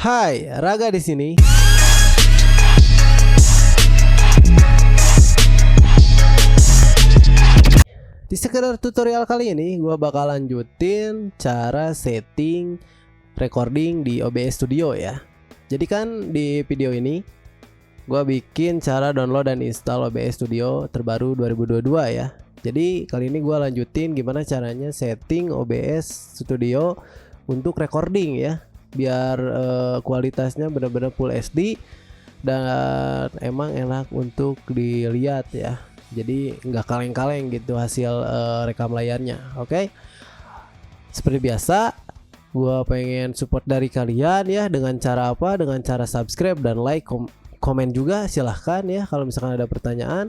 Hai, Raga di sini. Di sekedar tutorial kali ini, gue bakal lanjutin cara setting recording di OBS Studio ya. Jadi kan di video ini, gue bikin cara download dan install OBS Studio terbaru 2022 ya. Jadi kali ini gue lanjutin gimana caranya setting OBS Studio untuk recording ya, biar kualitasnya benar-benar Full HD dan emang enak untuk dilihat ya. Jadi nggak kaleng-kaleng gitu hasil rekam layarnya. Oke. Seperti biasa, gua pengen support dari kalian ya, dengan cara apa? Dengan cara subscribe dan like, komen juga silahkan ya kalau misalkan ada pertanyaan.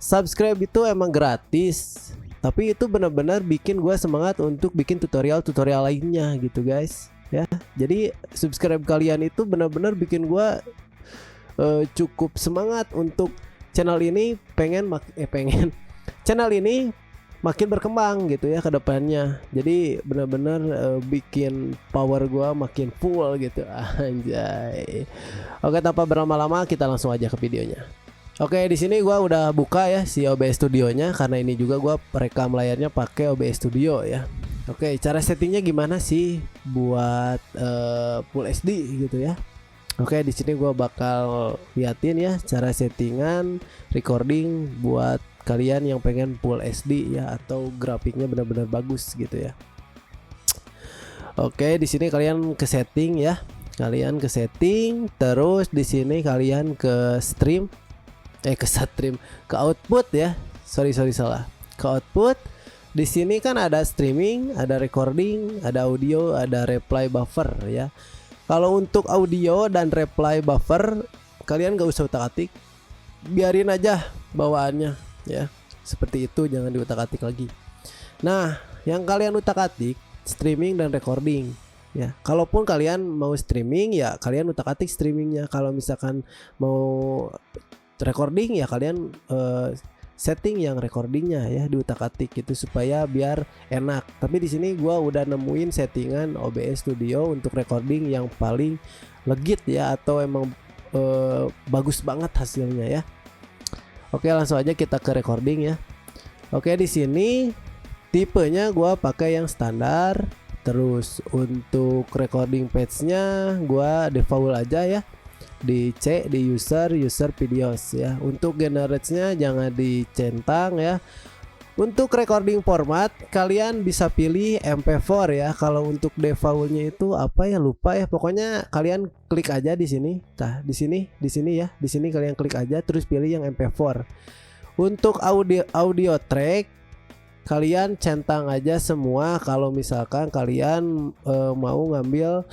Subscribe itu emang gratis, tapi itu benar-benar bikin gua semangat untuk bikin tutorial lainnya gitu guys ya. Jadi subscribe kalian itu benar-benar bikin gua cukup semangat untuk channel ini channel ini makin berkembang gitu ya ke depannya. Jadi benar-benar bikin power gua makin full gitu anjay. Oke, tanpa berlama-lama kita langsung aja ke videonya. Oke, di sini gua udah buka ya si OBS Studio-nya, karena ini juga gua rekam layarnya pakai OBS Studio ya. Oke, cara settingnya gimana sih buat Full HD gitu ya? Oke, di sini gua bakal liatin ya cara settingan recording buat kalian yang pengen Full HD ya, atau grafiknya benar-benar bagus gitu ya. Oke, di sini kalian ke setting ya. Kalian ke setting, terus di sini kalian ke ke output ya. Sorry salah. Ke output. Di sini kan ada streaming, ada recording, ada audio, ada reply buffer ya. Kalau untuk audio dan reply buffer, kalian gak usah utak-atik, biarin aja bawaannya ya. Seperti itu, jangan diutak-atik lagi. Nah, yang kalian utak-atik streaming dan recording ya. Kalaupun kalian mau streaming ya kalian utak-atik streamingnya. Kalau misalkan mau recording ya kalian setting yang recordingnya ya diutak-atik gitu supaya biar enak. Tapi di sini gua udah nemuin settingan OBS Studio untuk recording yang paling legit ya, atau emang bagus banget hasilnya ya. Oke, langsung aja kita ke recording ya. Oke, di sini tipenya gua pakai yang standar. Terus untuk recording page-nya gua default aja ya. Di C, di user videos ya. Untuk generate-nya jangan dicentang ya. Untuk recording format kalian bisa pilih MP4 ya. Kalau untuk default-nya itu apa ya, lupa ya. Pokoknya kalian klik aja di sini. Nah, di sini ya. Di sini kalian klik aja terus pilih yang MP4. Untuk audio track kalian centang aja semua kalau misalkan kalian mau ngambil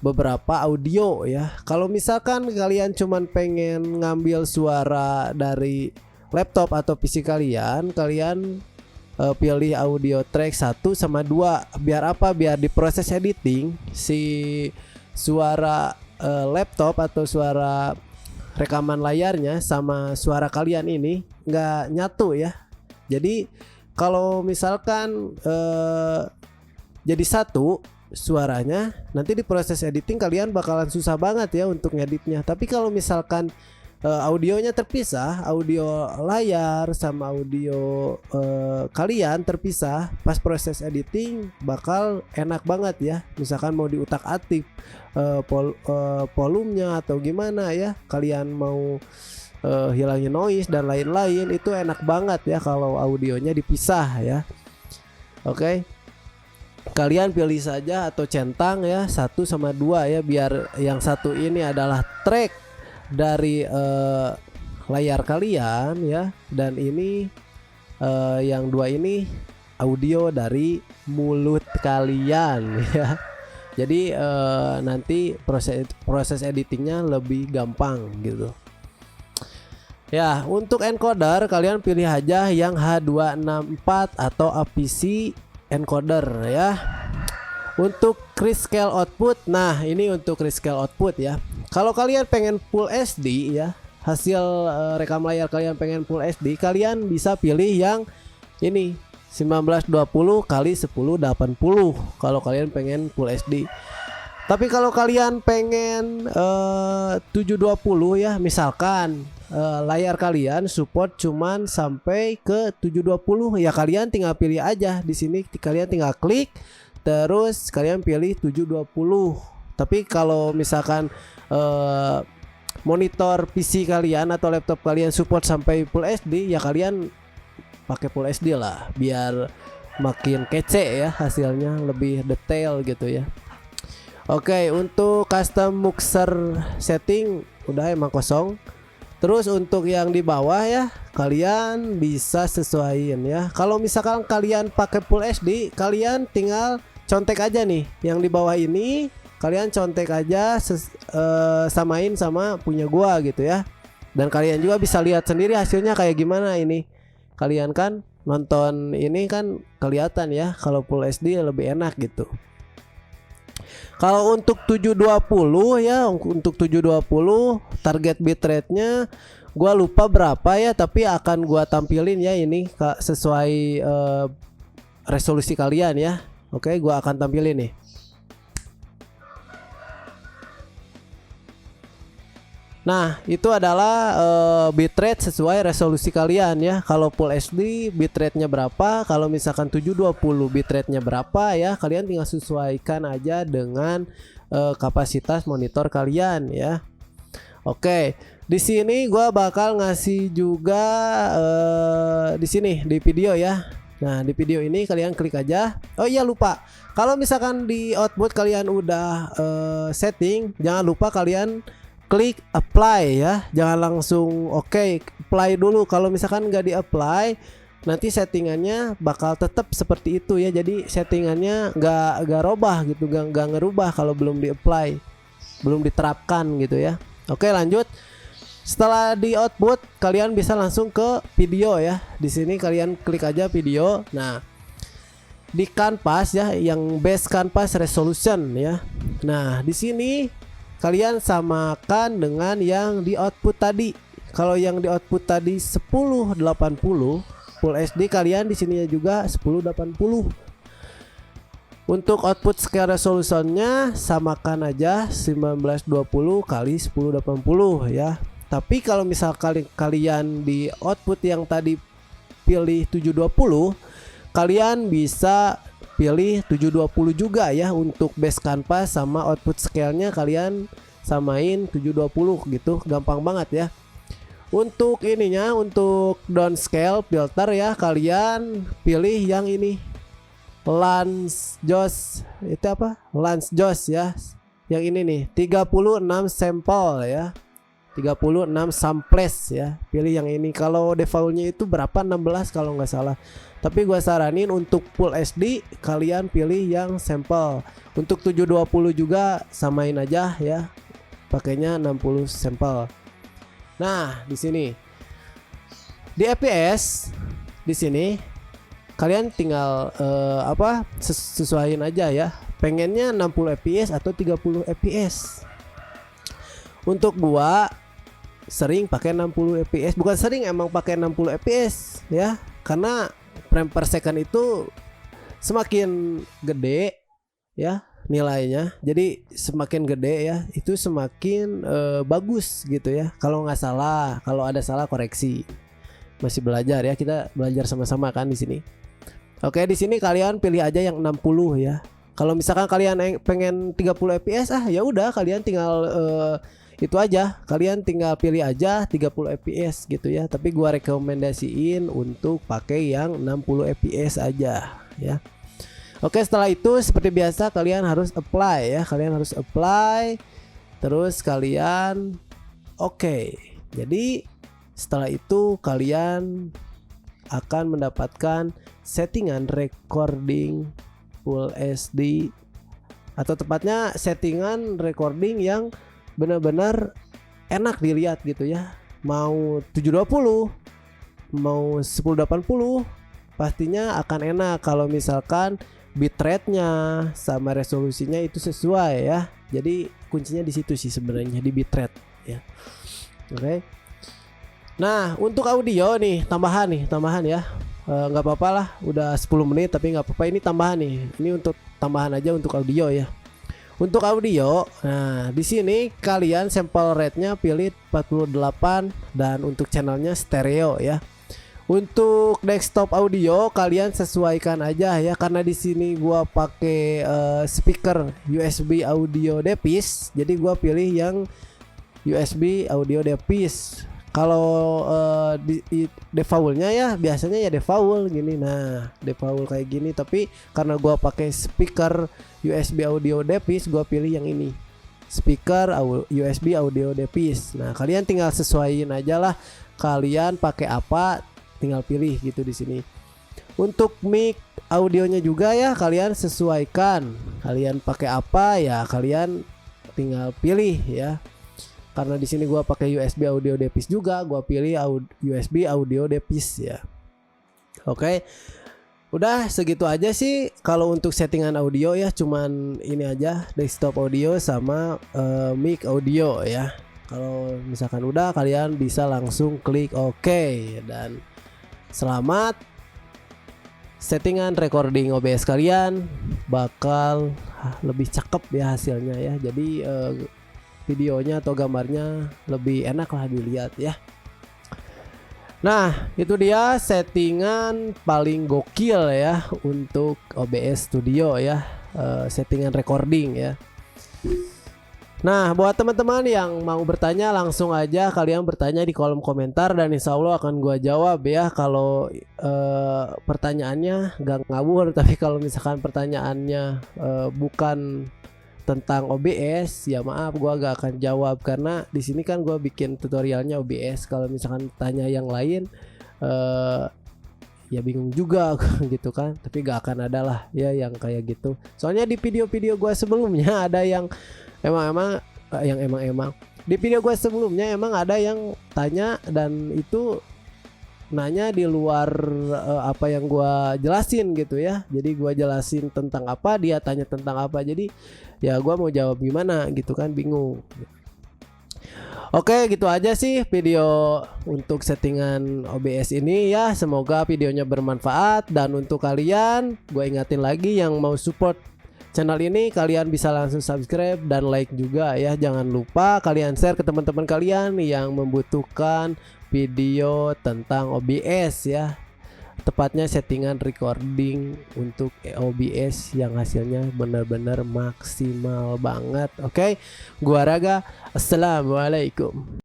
beberapa audio ya. Kalau misalkan kalian cuman pengen ngambil suara dari laptop atau PC kalian pilih audio track 1 sama 2. Biar apa? Biar di proses editing si suara laptop atau suara rekaman layarnya sama suara kalian ini nggak nyatu ya. Jadi kalau misalkan jadi satu suaranya, nanti di proses editing kalian bakalan susah banget ya untuk ngeditnya. Tapi kalau misalkan audionya terpisah, audio layar sama audio kalian terpisah, pas proses editing bakal enak banget ya. Misalkan mau diutak-atik volumenya atau gimana ya, kalian mau hilangin noise dan lain-lain, itu enak banget ya kalau audionya dipisah ya. Oke. Kalian pilih saja atau centang ya 1 sama 2 ya, biar yang satu ini adalah track dari layar kalian ya, dan ini yang 2 ini audio dari mulut kalian ya. Jadi nanti proses editingnya lebih gampang gitu. Ya, untuk encoder kalian pilih aja yang H264 atau APC encoder ya. Untuk rescale output, nah ini untuk rescale output ya. Kalau kalian pengen Full HD ya, hasil rekam layar kalian pengen Full HD, kalian bisa pilih yang ini 1920 x 1080 kalau kalian pengen Full HD. Tapi kalau kalian pengen 720 ya, misalkan layar kalian support cuman sampai ke 720 ya, kalian tinggal pilih aja di sini, kalian tinggal klik terus kalian pilih 720. Tapi kalau misalkan monitor PC kalian atau laptop kalian support sampai Full HD ya, kalian pakai Full HD lah biar makin kece ya, hasilnya lebih detail gitu ya. Oke, untuk custom mixer setting udah emang kosong. Terus untuk yang di bawah ya, kalian bisa sesuaiin ya. Kalau misalkan kalian pakai Full HD, kalian tinggal contek aja nih yang di bawah ini, kalian contek aja samain sama punya gua gitu ya. Dan kalian juga bisa lihat sendiri hasilnya kayak gimana ini. Kalian kan nonton ini kan kelihatan ya, kalau Full HD lebih enak gitu. Kalau untuk 720 ya, untuk 720 target bitrate-nya gua lupa berapa ya, tapi akan gua tampilin ya ini sesuai resolusi kalian ya. Oke, gua akan tampilin nih. Nah, itu adalah bitrate sesuai resolusi kalian ya. Kalau Full HD bitrate-nya berapa, kalau misalkan 720 bitrate-nya berapa ya, kalian tinggal sesuaikan aja dengan kapasitas monitor kalian ya. Oke, di sini gua bakal ngasih juga di sini di video ya. Nah, di video ini kalian klik aja. Oh iya, lupa. Kalau misalkan di output kalian udah setting, jangan lupa kalian klik apply ya, jangan langsung apply dulu. Kalau misalkan nggak di apply, nanti settingannya bakal tetap seperti itu ya. Jadi settingannya nggak robah gitu, nggak ngerubah kalau belum di apply, belum diterapkan gitu ya. Oke, lanjut. Setelah di output, kalian bisa langsung ke video ya. Di sini kalian klik aja video. Nah, di canvas ya, yang base canvas resolution ya. Nah, di sini kalian samakan dengan yang di output tadi. Kalau yang di output tadi 1080 Full HD, kalian di sini juga 1080. Untuk output scale resolutionnya samakan aja 1920 kali 1080 ya. Tapi kalau misal kalian di output yang tadi pilih 720, kalian bisa pilih 720 juga ya. Untuk base canvas sama output scale-nya kalian samain 720 gitu, gampang banget ya. Untuk ininya, untuk downscale filter ya, kalian pilih yang ini, Lance Joss, itu apa? Lance Joss ya. Yang ini nih, 36 sampel ya. 36 samples ya. Pilih yang ini. Kalau defaultnya itu berapa? 16 kalau nggak salah. Tapi gua saranin untuk Full HD kalian pilih yang sampel. Untuk 720 juga samain aja ya. Pakainya 60 sampel. Nah, di sini di FPS di sini kalian tinggal sesuaiin aja ya. Pengennya 60 fps atau 30 fps. Untuk gua sering pakai 60 fps, bukan sering, emang pakai 60 fps ya. Karena frame per second itu semakin gede ya nilainya. Jadi semakin gede ya, itu semakin bagus gitu ya. Kalau nggak salah, kalau ada salah koreksi. Masih belajar ya, kita belajar sama-sama kan di sini. Oke, di sini kalian pilih aja yang 60 ya. Kalau misalkan kalian pengen 30 fps, ya udah kalian tinggal itu aja, kalian tinggal pilih aja 30 fps gitu ya. Tapi gua rekomendasiin untuk pakai yang 60 fps aja ya. Oke, setelah itu seperti biasa kalian harus apply ya. Kalian harus apply. Terus kalian jadi setelah itu kalian akan mendapatkan settingan recording Full HD, atau tepatnya settingan recording yang benar-benar enak dilihat gitu ya. Mau 720, mau 1080, pastinya akan enak kalau misalkan bitrate-nya sama resolusinya itu sesuai ya. Jadi kuncinya di situ sih sebenarnya, di bitrate ya. Oke. Nah, untuk audio nih tambahan ya. Nggak apa-apa lah, udah 10 menit tapi nggak apa-apa, ini tambahan nih. Ini untuk tambahan aja untuk audio ya. Untuk audio, nah di sini kalian sampel rate-nya pilih 48 dan untuk channelnya stereo ya. Untuk desktop audio kalian sesuaikan aja ya, karena di sini gua pakai speaker USB audio device, jadi gua pilih yang USB audio device. Kalau defaultnya ya biasanya ya default gini. Nah, default kayak gini, tapi karena gua pakai speaker USB audio device, gua pilih yang ini. Speaker USB audio device. Nah, kalian tinggal sesuaiin aja lah. Kalian pakai apa, tinggal pilih gitu di sini. Untuk mic audionya juga ya kalian sesuaikan. Kalian pakai apa ya kalian tinggal pilih ya. Karena di sini gua pakai USB audio device juga, gua pilih USB audio device ya. Oke. Udah segitu aja sih kalau untuk settingan audio ya, cuman ini aja, desktop audio sama mic audio ya. Kalau misalkan udah, kalian bisa langsung klik OK dan selamat settingan recording OBS kalian bakal lebih cakep ya hasilnya ya. Jadi videonya atau gambarnya lebih enak lah dilihat ya. Nah, itu dia settingan paling gokil ya untuk OBS Studio ya, settingan recording ya. Nah, buat teman-teman yang mau bertanya, langsung aja kalian bertanya di kolom komentar dan insya Allah akan gua jawab ya. Kalau pertanyaannya gak ngawur, tapi kalau misalkan pertanyaannya bukan tentang OBS ya maaf, gua gak akan jawab karena di sini kan gua bikin tutorialnya OBS. Kalau misalkan tanya yang lain ya bingung juga gitu kan, tapi gak akan ada lah ya yang kayak gitu. Soalnya di video-video gua sebelumnya ada yang emang di video gua sebelumnya emang ada yang tanya dan itu nanya di luar apa yang gua jelasin gitu ya. Jadi gua jelasin tentang apa, dia tanya tentang apa. Jadi ya gua mau jawab gimana gitu kan, bingung. Oke, gitu aja sih video untuk settingan OBS ini ya. Semoga videonya bermanfaat dan untuk kalian, gua ingatin lagi yang mau support channel ini, kalian bisa langsung subscribe dan like juga ya. Jangan lupa kalian share ke teman-teman kalian yang membutuhkan video tentang OBS ya, tepatnya settingan recording untuk OBS yang hasilnya benar-benar maksimal banget. Oke, gua Raga, assalamualaikum.